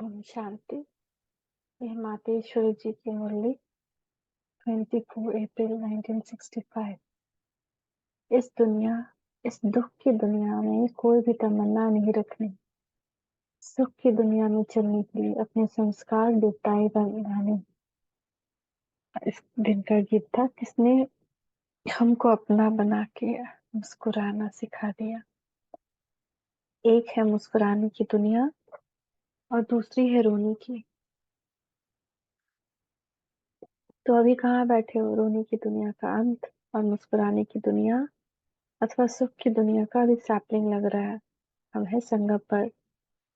ओम शांति। यह मातेश्वरी जी की मुरली 24 अप्रैल 1965। इस दुख की दुनिया में कोई भी तमन्ना नहीं रखनी। सुख की दुनिया में चलने के लिए अपने संस्कार दुटाई बनाने। इस दिन का गीत था, किसने हमको अपना बना के मुस्कुराना सिखा दिया। एक है मुस्कुराने की दुनिया और दूसरी है रोने की। तो अभी कहाँ बैठे हो? रोने की दुनिया का अंत और मुस्कुराने की दुनिया अथवा सुख की दुनिया का भी सैपलिंग लग रहा है। हम है संगम पर,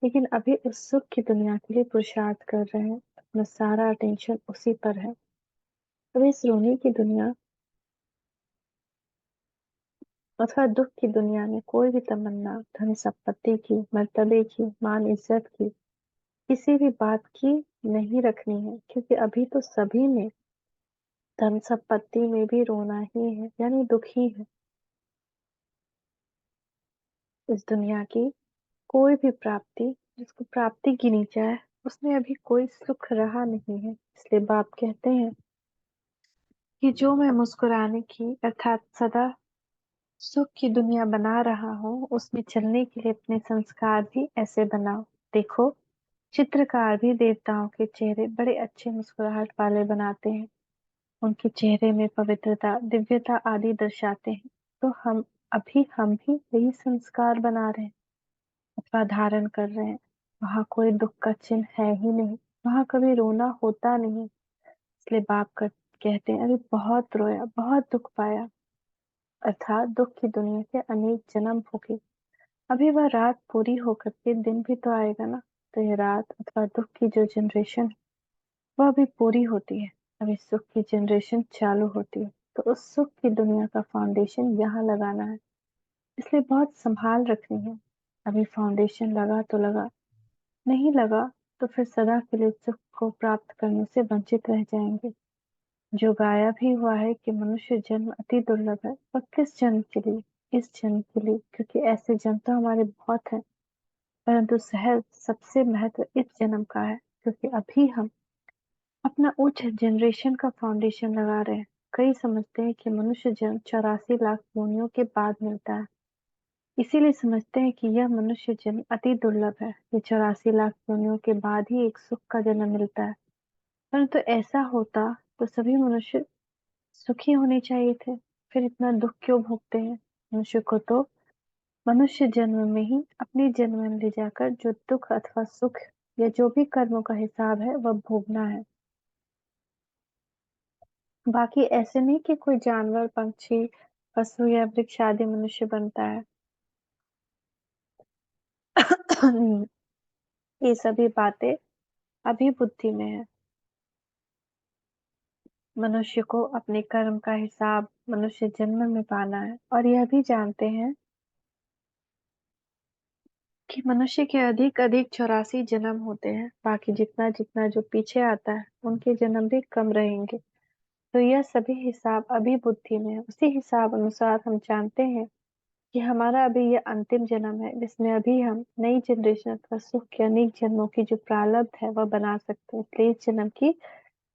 लेकिन अभी उस सुख की दुनिया के लिए पुरुषार्थ कर रहे हैं। अपना सारा अटेंशन उसी पर है। अभी इस रोने की दुनिया अथवा दुख की दुनिया में कोई भी तमन्ना धन संपत्ति की, मर्तबे की, मान इज्जत की, किसी भी बात की नहीं रखनी है, क्योंकि अभी तो सभी में धन संपत्ति में भी रोना ही है, यानी दुख ही है। इस दुनिया की कोई भी प्राप्ति जिसको प्राप्ति गिनी जाए, उसमें अभी कोई सुख रहा नहीं है। इसलिए बाप कहते हैं कि जो मैं मुस्कुराने की अर्थात सदा सुख की दुनिया बना रहा हूँ, उसमें चलने के लिए अपने संस्कार भी ऐसे बनाओ। देखो, चित्रकार भी देवताओं के चेहरे बड़े अच्छे मुस्कुराहट वाले बनाते हैं। उनके चेहरे में पवित्रता, दिव्यता आदि दर्शाते हैं। तो हम भी यही संस्कार बना रहे हैं अथवा धारण कर रहे हैं। वहां कोई दुख का चिन्ह है ही नहीं, वहां कभी रोना होता नहीं। इसलिए कहते हैं, अरे बहुत रोया, बहुत दुख पाया। अर्थात दुख की दुनिया के अनेक जन्म होंगे। अभी वह रात पूरी होकर के दिन भी तो आएगा ना। तो यह रात अथवा दुख की जो जनरेशन है, वह अभी पूरी होती है। अभी सुख की जनरेशन चालू होती है। तो उस सुख की दुनिया का फाउंडेशन यहाँ लगाना है। इसलिए बहुत संभाल रखनी है। अभी फाउंडेशन लगा तो लगा, नहीं लगा तो फिर सदा के लिए सुख को प्राप्त करने से वंचित रह जाएंगे। जो गाया भी हुआ है कि मनुष्य जन्म अति दुर्लभ है, वह किस जन्म के लिए? इस जन्म के लिए, क्योंकि ऐसे जन्म तो हमारे बहुत हैं। परंतु सहज सबसे महत्व इस जन्म का है, क्योंकि अभी हम अपना उच्च जनरेशन का फाउंडेशन लगा रहे हैं। कई समझते हैं कि मनुष्य जन्म 84 लाख योनियों के बाद मिलता है, इसीलिए समझते हैं कि यह मनुष्य जन्म अति दुर्लभ है। ये 84 लाख योनियों के बाद ही एक सुख का जन्म मिलता है। परंतु ऐसा होता तो सभी मनुष्य सुखी होने चाहिए थे। फिर इतना दुख क्यों भोगते हैं? मनुष्य को तो मनुष्य जन्म में ही अपने जन्म में ले जाकर जो दुख अथवा सुख या जो भी कर्मों का हिसाब है वह भोगना है। बाकी ऐसे नहीं कि कोई जानवर, पंछी, पशु या वृक्ष आदि मनुष्य बनता है। नहीं, ये सभी बातें अभी बुद्धि में है। मनुष्य को अपने कर्म का हिसाब मनुष्य जन्म में पाना है, और यह भी जानते हैं कि मनुष्य के अधिक अधिक 84 जन्म होते हैं। बाकी जितना जितना जो पीछे आता है, उनके जन्म भी कम रहेंगे। तो यह सभी हिसाब अभी बुद्धि में है। उसी हिसाब अनुसार हम जानते हैं कि हमारा अभी यह अंतिम जन्म है, जिसमें अभी हम नई जनरेशन अथवा सुख के अनेक जन्मों की जो प्रारब्ध है वह बना सकते हैं। इसलिए इस जन्म की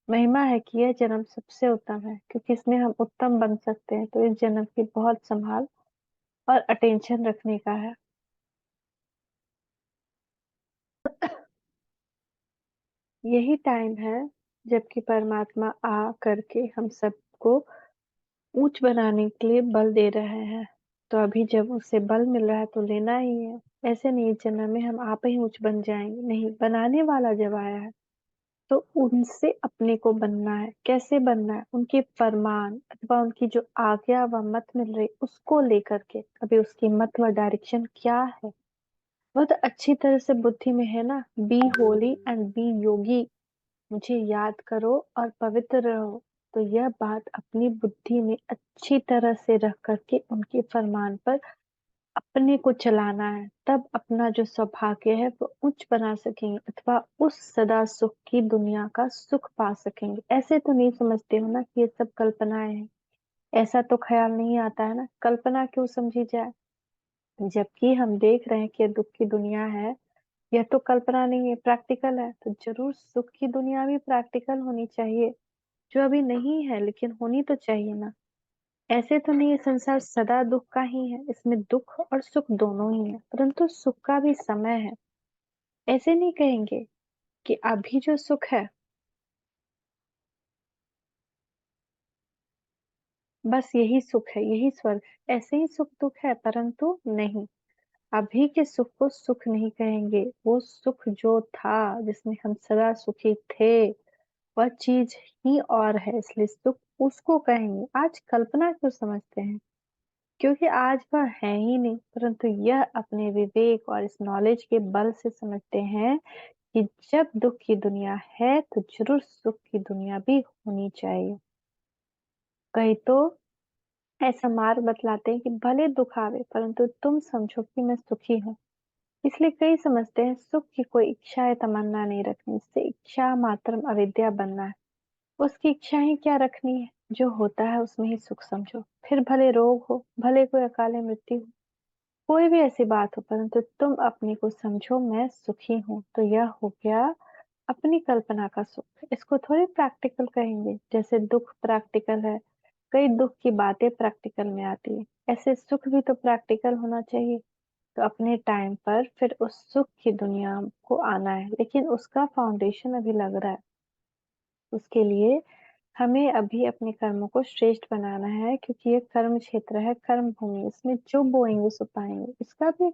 महिमा है कि यह जन्म सबसे उत्तम है, क्योंकि इसमें हम उत्तम बन सकते हैं। तो इस जन्म की बहुत संभाल और अटेंशन रखने का है। यही टाइम है जबकि परमात्मा आ करके हम सबको ऊंच बनाने के लिए बल दे रहे हैं। तो अभी जब उसे बल मिल रहा है तो लेना ही है। ऐसे नहीं इस जन्म में हम आप ही ऊंच बन जाएंगे, नहीं, बनाने वाला जब आया है तो उनसे अपने को बनना है। कैसे बनना है? उनके फरमान अथवा उनकी जो आज्ञा व मत मिल रही उसको लेकर के। अभी उसकी मत व डायरेक्शन क्या है, वो तो अच्छी तरह से बुद्धि में है ना। बी होली एंड बी योगी, मुझे याद करो और पवित्र रहो। तो यह बात अपनी बुद्धि में अच्छी तरह से रख करके उनके फरमान पर अपने को चलाना है। तब अपना जो सौभाग्य है वो उच्च बना सकेंगे अथवा उस सदा सुख की दुनिया का सुख पा सकेंगे। ऐसे तो नहीं समझते हो ना कि ये सब कल्पनाएं हैं? ऐसा तो ख्याल नहीं आता है ना, कल्पना क्यों समझी जाए? जबकि हम देख रहे हैं कि ये दुख की दुनिया है, यह तो कल्पना नहीं है, प्रैक्टिकल है। तो जरूर सुख की दुनिया भी प्रैक्टिकल होनी चाहिए, जो अभी नहीं है लेकिन होनी तो चाहिए ना। ऐसे तो नहीं, ये संसार सदा दुख का ही है, इसमें दुख और सुख दोनों ही है, परंतु सुख का भी समय है। ऐसे नहीं कहेंगे कि अभी जो सुख है बस यही सुख है, यही स्वर्ग है, ऐसे ही सुख दुख है, परंतु नहीं। अभी के सुख को सुख नहीं कहेंगे, वो सुख जो था जिसमें हम सदा सुखी थे, वह चीज ही और है, इसलिए सुख उसको कहेंगे। आज कल्पना क्यों समझते हैं? क्योंकि आज वह है ही नहीं, परंतु यह अपने विवेक और इस नॉलेज के बल से समझते हैं कि जब दुख की दुनिया है तो जरूर सुख की दुनिया भी होनी चाहिए। कई तो ऐसा मार्ग बतलाते हैं कि भले दुख आवे परंतु तुम समझो कि मैं सुखी हूँ। इसलिए कई समझते हैं सुख की कोई इच्छा या तमन्ना नहीं रखनी, इससे इच्छा मात्र अविद्या बनना है। उसकी इच्छा ही क्या रखनी है, जो होता है उसमें ही सुख समझो। फिर भले रोग हो, भले कोई अकाले मृत्यु हो, कोई भी ऐसी बात हो, परंतु तुम अपने को समझो मैं सुखी हूँ, तो यह हो गया अपनी कल्पना का सुख। इसको थोड़ी प्रैक्टिकल कहेंगे, जैसे दुख प्रैक्टिकल है, कई दुख की बातें प्रैक्टिकल में आती है, ऐसे सुख भी तो प्रैक्टिकल होना चाहिए। तो अपने टाइम पर फिर उस सुख की दुनिया को आना है, लेकिन उसका फाउंडेशन अभी लग रहा है। उसके लिए हमें अभी अपने कर्मों को श्रेष्ठ बनाना है, क्योंकि ये कर्म क्षेत्र है, कर्म भूमि, इसमें जो बोएंगे सो पाएंगे। इसका भी,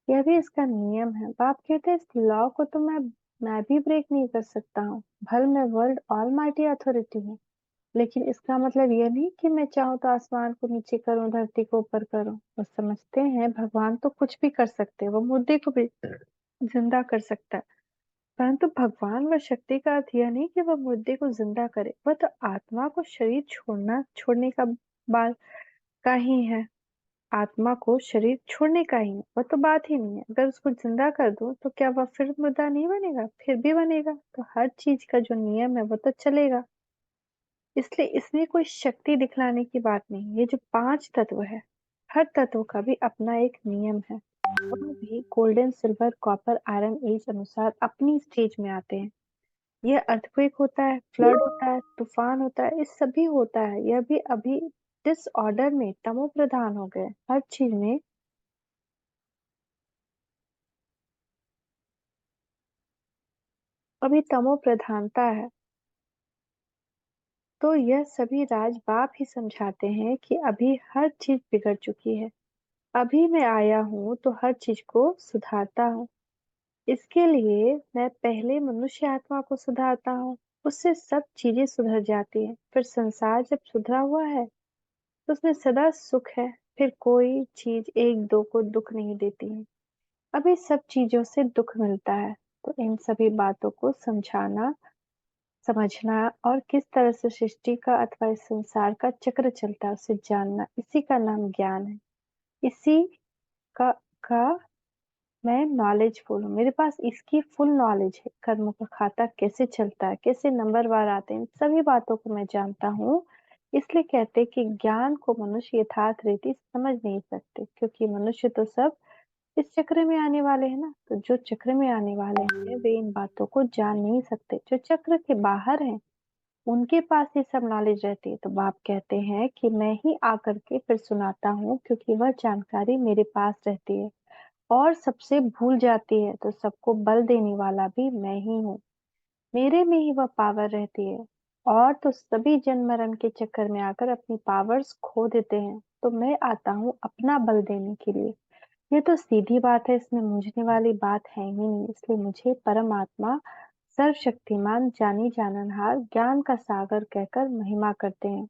यह भी इसका नियम है। बाप कहते हैं इस लॉ को तो मैं भी ब्रेक नहीं कर सकता हूँ। भल मैं वर्ल्ड ऑल माइटी अथॉरिटी हूँ, लेकिन इसका मतलब यह नहीं कि मैं चाहूँ तो आसमान को नीचे करूँ, धरती को ऊपर करूँ। वो समझते हैं भगवान तो कुछ भी कर सकते हैं, वो मुर्दे को भी जिंदा कर सकता है, परंतु भगवान व शक्ति का अर्थ यह नहीं कि वह मुर्दे को जिंदा करे, वह तो आत्मा को शरीर छोड़ने का बात का ही है। आत्मा को शरीर छोड़ने का ही है, वह तो बात ही नहीं है। अगर उसको जिंदा कर दूं तो क्या वह फिर मुर्दा नहीं बनेगा? फिर भी बनेगा। तो हर चीज का जो नियम है वो तो चलेगा। इसलिए इसमें कोई शक्ति दिखलाने की बात नहीं। ये जो पांच तत्व है, हर तत्व का भी अपना एक नियम है। वह भी golden, silver, copper, iron age अनुसार अपनी स्टेज में आते हैं। यह अर्थक्वेक होता है, फ्लड होता है, तूफान होता है, ये सभी होता है। यह भी अभी डिसऑर्डर में तमो प्रधान हो गए, हर चीज में अभी तमो प्रधानता है। तो यह सभी राज बाप ही समझाते हैं कि अभी हर चीज बिगड़ चुकी है। अभी मैं आया हूँ तो हर चीज को सुधारता हूँ। इसके लिए मैं पहले मनुष्य आत्मा को सुधारता हूँ, उससे सब चीजें सुधर जाती हैं। फिर संसार जब सुधरा हुआ है तो उसमें सदा सुख है, फिर कोई चीज एक दो को दुख नहीं देती है। अभी सब चीजों से दुख मिलता है। तो इन सभी बातों को समझाना, समझना और किस तरह से सृष्टि का अथवा इस संसार का चक्र चलता है उसे जानना, इसी का नाम ज्ञान है। इसी का मैं नॉलेजफुल हूँ, मेरे पास इसकी फुल नॉलेज है। कर्मों का खाता कैसे चलता है, कैसे नंबरवार आते हैं, इन सभी बातों को मैं जानता हूँ। इसलिए कहते हैं कि ज्ञान को मनुष्य यथार्थ रीति समझ नहीं सकते, क्योंकि मनुष्य तो सब इस चक्र में आने वाले हैं ना। तो जो चक्र में आने वाले हैं वे इन बातों को जान नहीं सकते। जो चक्र के बाहर हैं उनके पास ये सब नॉलेज रहती है। तो बाप कहते हैं कि मैं ही आकर के फिर सुनाता हूँ, क्योंकि वह जानकारी मेरे पास रहती है और सबसे भूल जाती है, तो सबको बल देने वाला भी मैं ही हूँ। मेरे में ही वह पावर रहती है। और तो सभी जन्म मरण के चक्कर में आकर अपनी पावर्स खो देते हैं, तो मैं आता हूँ अपना बल देने के लिए। ये तो सीधी बात है, इसमें मूझने वाली बात है ही नहीं। इसलिए मुझे परमात्मा, सर्वशक्तिमान, जानी जाननहार, ज्ञान का सागर कहकर महिमा करते हैं।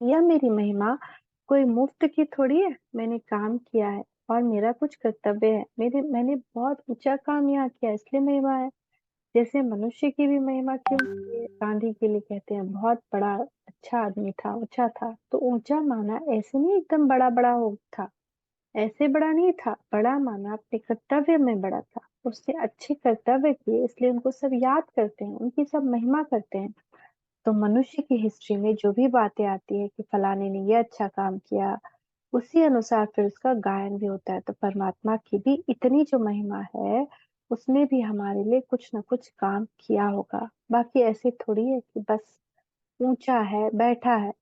यह मेरी महिमा कोई मुफ्त की थोड़ी है। मैंने काम किया है और मेरा कुछ कर्तव्य है। मैंने बहुत ऊंचा काम यहाँ किया, इसलिए महिमा है। जैसे मनुष्य की भी महिमा क्यों होती है? गांधी के लिए कहते हैं बहुत बड़ा अच्छा आदमी था, ऊंचा था, तो ऊंचा माना ऐसे नहीं एकदम बड़ा बड़ा हो था, ऐसे बड़ा नहीं था। बड़ा माना अपने कर्तव्य में बड़ा था, उससे अच्छे कर्तव्य किए, इसलिए उनको सब याद करते हैं, उनकी सब महिमा करते हैं। तो मनुष्य की हिस्ट्री में जो भी बातें आती है कि फलाने ने ये अच्छा काम किया, उसी अनुसार फिर उसका गायन भी होता है। तो परमात्मा की भी इतनी जो महिमा है उसने भी हमारे लिए कुछ न कुछ काम किया होगा। बाकी ऐसे थोड़ी है कि बस ऊँचा है, बैठा है,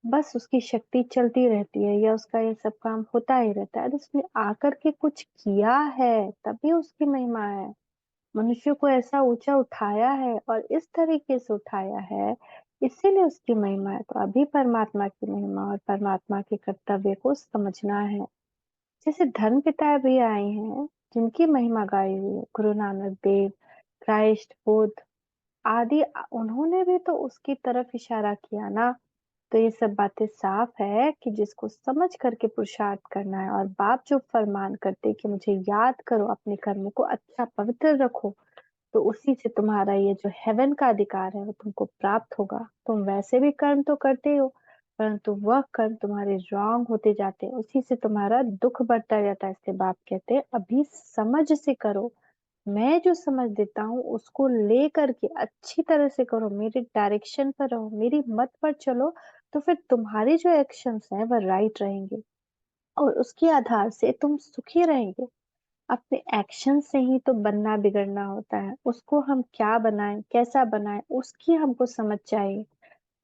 बस उसकी शक्ति चलती रहती है या उसका ये सब काम होता ही रहता है। उसने आकर के कुछ किया है, तभी उसकी महिमा है। मनुष्य को ऐसा ऊँचा उठाया है और इस तरीके से उठाया है, इसीलिए उसकी महिमा है। तो अभी परमात्मा की महिमा और परमात्मा के कर्तव्य को समझना है। जैसे धर्मपिता भी आए हैं, जिनकी महिमा गाई हुई है, गुरु नानक देव, क्राइस्ट, बुद्ध आदि उन्होंने भी तो उसकी तरफ इशारा किया ना। तो ये सब बातें साफ है कि जिसको समझ करके पुरुषार्थ करना है और बाप जो फरमान करते कि मुझे याद करो, अपने कर्मों को अच्छा पवित्र रखो, तो उसी से तुम्हारा ये जो हेवन का अधिकार है वो तुमको प्राप्त होगा। तुम वैसे भी कर्म तो करते हो, परंतु वह कर्म तुम्हारे रॉन्ग होते जाते हैं, उसी से तुम्हारा दुख बढ़ता जाता है। इसलिए बाप कहते हैं अभी समझ से करो, मैं जो समझ देता हूँ उसको ले करके अच्छी तरह से करो, मेरे डायरेक्शन पर रहो, मेरी मत पर चलो, तो फिर तुम्हारे जो एक्शंस हैं वह राइट रहेंगे और उसके आधार से तुम सुखी रहेंगे। अपने एक्शन से ही तो बनना बिगड़ना होता है। उसको हम क्या बनाएं, कैसा बनाएं, उसकी हमको समझ चाहिए।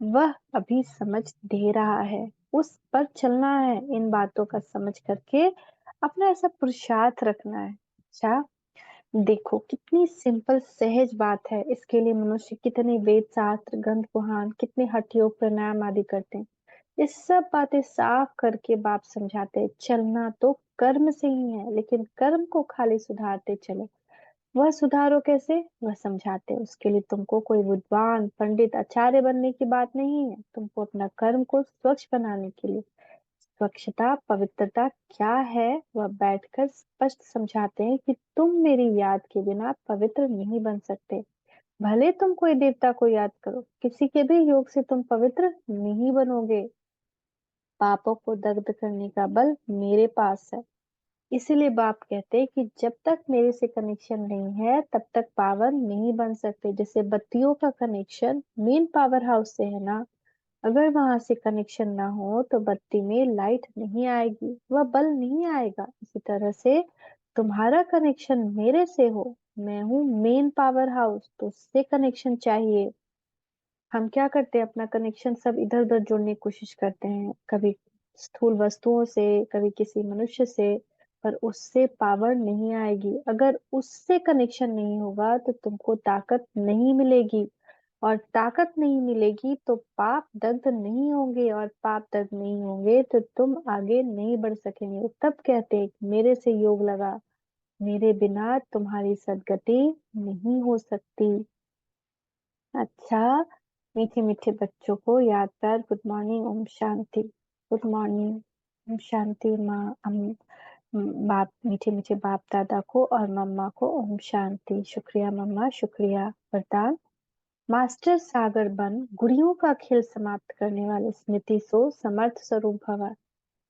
वह अभी समझ दे रहा है, उस पर चलना है। इन बातों का समझ करके अपना ऐसा पुरुषार्थ रखना है। अच्छा, देखो कितनी सिंपल सहज बात है। इसके लिए मनुष्य कितने वेद शास्त्र ग्रंथ पुराण, कितने हठ योग प्राणायाम आदि करते हैं। ये सब बातें साफ करके बाप समझाते हैं चलना तो कर्म से ही है, लेकिन कर्म को खाली सुधारते चलो। वह सुधारो कैसे, वह समझाते हैं। उसके लिए तुमको कोई विद्वान पंडित आचार्य बनने की बात नहीं है, तुमको अपना कर्म को स्वच्छ बनाने के लिए। स्वच्छता पवित्रता क्या है वह बैठकर स्पष्ट समझाते हैं कि तुम मेरी याद के बिना पवित्र नहीं बन सकते। भले तुम कोई देवता को याद करो, किसी के भी योग से तुम पवित्र नहीं बनोगे। पापों को दग्ध करने का बल मेरे पास है। इसीलिए बाप कहते हैं कि जब तक मेरे से कनेक्शन नहीं है तब तक पावर नहीं बन सकते। जैसे बत्तियों का कनेक्शन मेन पावर हाउस से है ना, अगर वहां से कनेक्शन ना हो तो बत्ती में लाइट नहीं आएगी, वह बल नहीं आएगा। इसी तरह से तुम्हारा कनेक्शन मेरे से हो, मैं हूँ मेन पावर हाउस, तो उससे कनेक्शन चाहिए। हम क्या करते हैं, अपना कनेक्शन सब इधर उधर जोड़ने की कोशिश करते हैं, कभी स्थूल वस्तुओं से, कभी किसी मनुष्य से, पर उससे पावर नहीं आएगी। अगर उससे कनेक्शन नहीं होगा तो तुमको ताकत नहीं मिलेगी, और ताकत नहीं मिलेगी तो पाप दग्ध नहीं होंगे, और पाप दग्ध नहीं होंगे तो तुम आगे नहीं बढ़ सकेंगे। तब कहते हैं कि मेरे से योग लगा, मेरे बिना तुम्हारी सदगति नहीं हो सकती। अच्छा, मीठे मीठे बच्चों को याद कर good morning, Om Shanti. Good morning, Om Shanti. माँ बाप, मीठे मीठे बाप दादा को और मम्मा को ओम शांति। शुक्रिया मम्मा, शुक्रिया। वरदान, मास्टर सागर बन गुड़ियों का खेल समाप्त करने वाले स्मृति सो समर्थ स्वरूप भव।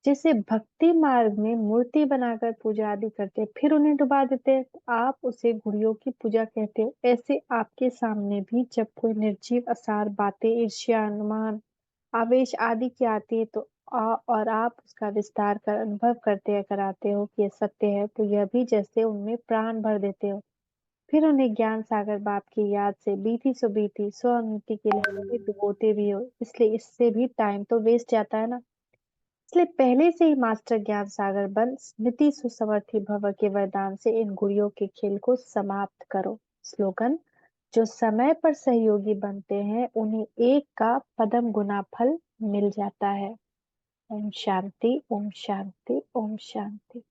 जैसे भक्ति मार्ग में मूर्ति बनाकर पूजा आदि करते हैं, फिर उन्हें डुबा देते हैं, तो आप उसे गुड़ियों की पूजा कहते हो। ऐसे आपके सामने भी जब कोई निर्जीव असार बातें, ईर्ष्या, अनुमान, आवेश आदि की आती है, तो और आप उसका विस्तार कर अनुभव करते या कराते हो कि यह सत्य है, तो यह भी जैसे उनमें प्राण भर देते हो। फिर उन्हें ज्ञान सागर बाप की याद से बीती सो बीती स्वानुभूति के लिए भी डुबोते भी हो। इसलिए इससे भी टाइम तो वेस्ट जाता है ना। इसलिए पहले से ही मास्टर ज्ञान सागर बन स्मृति सुसमर्थी भव के वरदान से इन गुड़ियों के खेल को समाप्त करो। स्लोगन, जो समय पर सहयोगी बनते हैं उन्हें एक का पदम गुना फल मिल जाता है। ओम शांति, ओम शांति, ओम शांति।